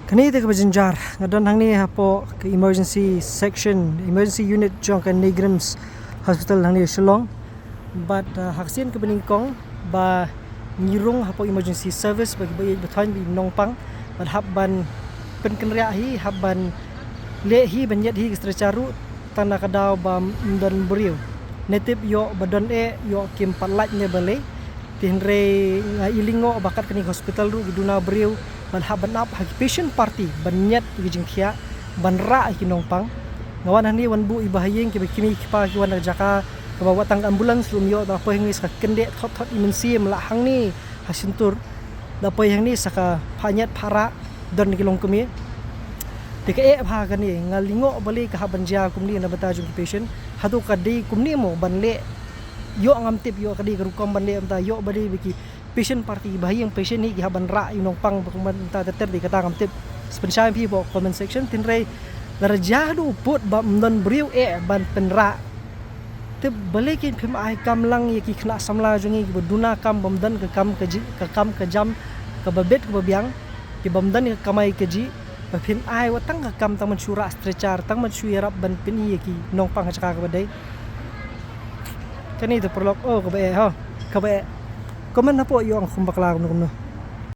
Kanita ka bajanjar ngadon hang ni hapo ke emergency section emergency unit jong kan Negrams hospital hang ni Shillong but haksin ke beningkong ba ngirung hapo emergency service bagi bayi betuan bi nongpang but habban penkenria hi habban le hi banyet hi strecharu tanah kadau ba mdon beriu native yo badon yo kim palat ne bale tinre ilingo bakat kini hospital ru giduna beriu ban haban up hagi patient party banyet gijing khia ban ra ki nongpang ngawan hani wan bu ibahayeng ke kimi kipa ki wan jaka ke bawa tang ambulans lum yo da pohing is ka kende thot imensi mla hang ni hasintur da pohing ni saka phanyat phara don ki long kemi dike pha kan ni ngalingo bali ka haban ja kumni na bata jung patient hadu ka di kumni mo ban le yo ngam tip yo ka di rukom ban le amta yo badi biki patient party bahayang patient ni gihaban ra yung pang bakuman ta teter di katangam tip spesial people comment section tinre larjahdu put ba mdon briu ban penra tip balikin phim ai kam lang ye ki khna samla jungi buduna kam bamdan ka kam ka jam ka babet ka babyang ki bamdan ka kamai ka ji ba phin ai watang ka kam tang mansura strechar tang mansuirap ban pin ye ki nong pang ka ka badai kani to prolog ka ba ha ka ba komen na po yung kumbakla ko no